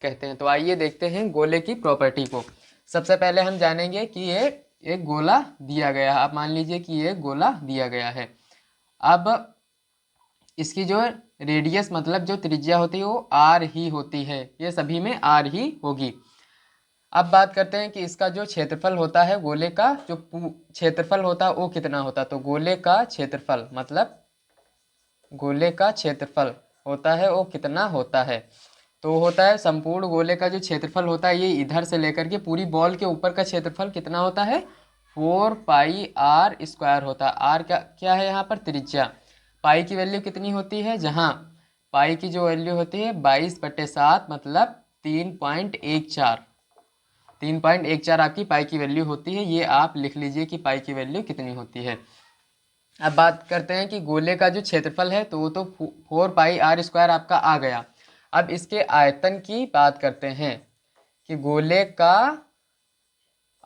कहते हैं। तो आइए देखते हैं गोले की प्रॉपर्टी को। सबसे पहले हम जानेंगे कि ये एक गोला दिया गया है। आप मान लीजिए कि ये गोला दिया गया है। अब इसकी जो रेडियस मतलब जो त्रिज्या होती है वो आर ही होती है, ये सभी में आर ही होगी। अब बात करते हैं कि इसका जो क्षेत्रफल होता है, गोले का जो क्षेत्रफल होता है वो कितना होता है। तो गोले का क्षेत्रफल मतलब गोले का क्षेत्रफल होता है वो कितना होता है, तो होता है संपूर्ण गोले का जो क्षेत्रफल होता है, ये इधर से लेकर के पूरी बॉल के ऊपर का क्षेत्रफल कितना होता है, 4πr² होता है। आर क्या क्या है यहाँ पर, त्रिज्या। पाई की वैल्यू कितनी होती है, जहाँ पाई की जो वैल्यू होती है 22/7 मतलब 3.14। 3.14 आपकी पाई की वैल्यू होती है। ये आप लिख लीजिए कि पाई की वैल्यू कितनी होती है। अब बात करते हैं कि गोले का जो क्षेत्रफल है तो वो तो 4πr² आपका आ गया। अब इसके आयतन की बात करते हैं कि गोले का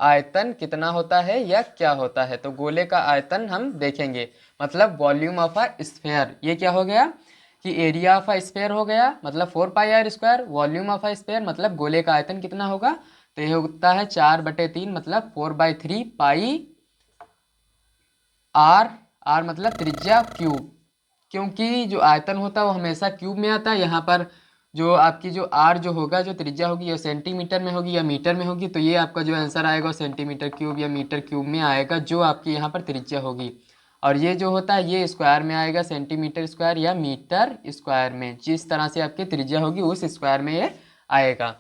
आयतन कितना होता है या क्या होता है। तो गोले का आयतन हम देखेंगे, मतलब वॉल्यूम ऑफ अ स्फेयर। ये क्या हो गया कि एरिया ऑफ अ स्फेयर हो गया, मतलब 4πr²। Volume of a sphere मतलब गोले का आयतन कितना होगा, तो ये होता है 4/3 मतलब 4/3 पाई आर। आर मतलब त्रिज्या क्यूब, क्योंकि जो आयतन होता है वो हमेशा क्यूब में आता है। यहाँ पर जो आपकी जो आर जो होगा, जो त्रिज्या होगी, ये सेंटीमीटर में होगी या मीटर में होगी। तो ये आपका जो आंसर आएगा वो सेंटीमीटर क्यूब या मीटर क्यूब में आएगा, जो आपकी यहाँ पर त्रिज्या होगी। और ये जो होता है ये स्क्वायर में आएगा, सेंटीमीटर स्क्वायर या मीटर स्क्वायर में। जिस तरह से आपकी त्रिज्या होगी उस स्क्वायर में ये आएगा।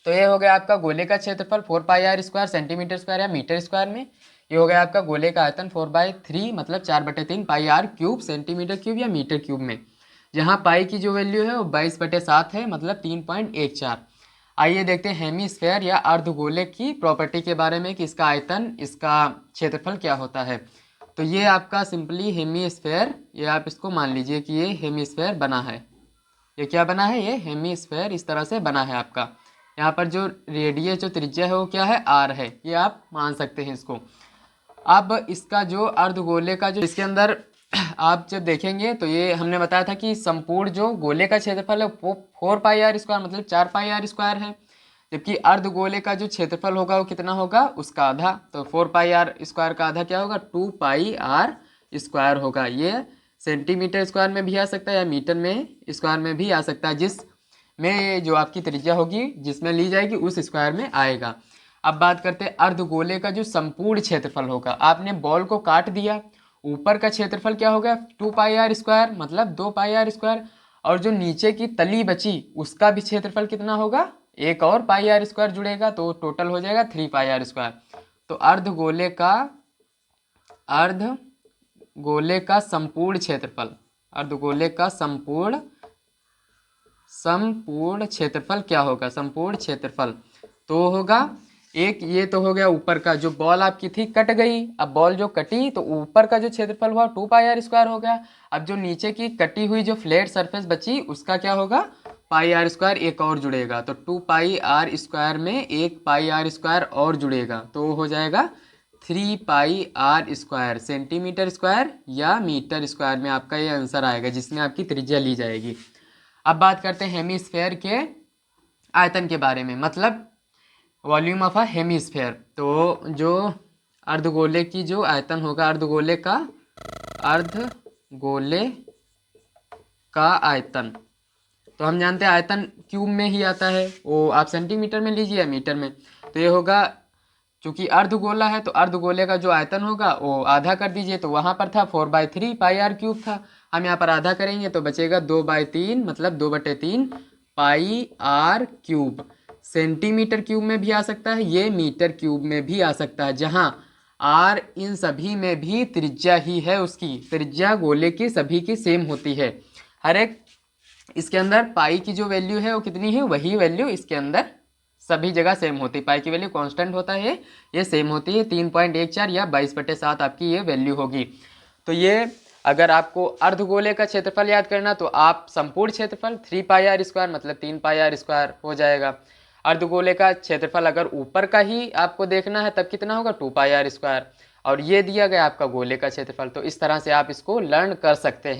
तो ये हो गया आपका गोले का क्षेत्रफल 4πr² सेंटीमीटर स्क्वायर या मीटर स्क्वायर में। ये हो गया आपका गोले का आयतन 4/3 मतलब 4/3 πr³ सेंटीमीटर क्यूब या मीटर क्यूब में, जहाँ पाई की जो वैल्यू है वो 22/7 है मतलब 3.14। आइए देखते हैं हेमीस्फेयर या अर्धगोले की प्रॉपर्टी के बारे में कि इसका आयतन, इसका क्षेत्रफल क्या होता है। तो ये आपका सिंपली हेमीस्फेयर, ये आप इसको मान लीजिए कि ये हेमीस्फेयर बना है। ये क्या बना है, ये हेमीस्फेयर इस तरह से बना है आपका। यहाँ पर जो रेडियस जो त्रिज्या है वो क्या है, आर है। ये आप मान सकते हैं इसको। अब इसका जो अर्धगोले का जो इसके अंदर आप जब देखेंगे तो ये हमने बताया था कि संपूर्ण जो गोले का क्षेत्रफल है वो 4πr² मतलब 4πr² है, जबकि अर्धगोले का जो क्षेत्रफल होगा वो कितना होगा, उसका आधा। तो 4πr² का आधा क्या होगा, 2πr² होगा। ये सेंटीमीटर स्क्वायर में भी आ सकता है या मीटर में स्क्वायर में भी आ सकता है, जिस में जो आपकी त्रिज्या होगी जिसमें ली जाएगी उस स्क्वायर में आएगा। अब बात करते हैं अर्धगोले का जो संपूर्ण क्षेत्रफल होगा। आपने बॉल को काट दिया, ऊपर का क्षेत्रफल क्या हो गया 2πr² मतलब 2πr², और जो नीचे की तली बची उसका भी क्षेत्रफल कितना होगा, एक और πr² जुड़ेगा तो टोटल हो जाएगा 3πr²। तो अर्धगोले का संपूर्ण क्षेत्रफल, अर्धगोले का संपूर्ण क्षेत्रफल क्या होगा, संपूर्ण क्षेत्रफल तो होगा एक, ये तो हो गया ऊपर का जो बॉल आपकी थी कट गई। अब बॉल जो कटी तो ऊपर का जो क्षेत्रफल हुआ 2πr² हो गया। अब जो नीचे की कटी हुई जो फ्लैट सरफेस बची उसका क्या होगा, πr², एक और जुड़ेगा। तो 2πr² में एक πr² और जुड़ेगा तो हो जाएगा 3πr²। सेंटीमीटर स्क्वायर या मीटर स्क्वायर में आपका ये आंसर आएगा, जिसमें आपकी त्रिज्या ली जाएगी। अब बात करते हैं हेमीस्फेयर के आयतन के बारे में, मतलब वॉल्यूम ऑफ अ हेमीस्फेयर। तो जो अर्धगोले की जो आयतन होगा, अर्धगोले का आयतन, तो हम जानते हैं आयतन क्यूब में ही आता है, वो आप सेंटीमीटर में लीजिए या मीटर में। तो ये होगा, चूंकि अर्धगोला है तो अर्धगोले का जो आयतन होगा वो आधा कर दीजिए। तो वहाँ पर था 4/3 πr³ था, हम यहाँ पर आधा करेंगे तो बचेगा 2/3 मतलब 2/3 πr³। सेंटीमीटर क्यूब में भी आ सकता है, ये मीटर क्यूब में भी आ सकता है, जहाँ आर इन सभी में भी त्रिज्या ही है। उसकी त्रिज्या गोले की सभी की सेम होती है। हर एक इसके अंदर पाई की जो वैल्यू है वो कितनी है, वही वैल्यू इसके अंदर सभी जगह सेम होती है। पाई की वैल्यू कांस्टेंट होता है, ये सेम होती है 3.14 या 22/7 आपकी ये वैल्यू होगी। तो ये अगर आपको अर्धगोले का क्षेत्रफल याद करना तो आप संपूर्ण क्षेत्रफल 3πr² मतलब 3πr² हो जाएगा। अर्धगोले का क्षेत्रफल अगर ऊपर का ही आपको देखना है तब कितना होगा 2πr², और ये दिया गया आपका गोले का क्षेत्रफल। तो इस तरह से आप इसको लर्न कर सकते हैं।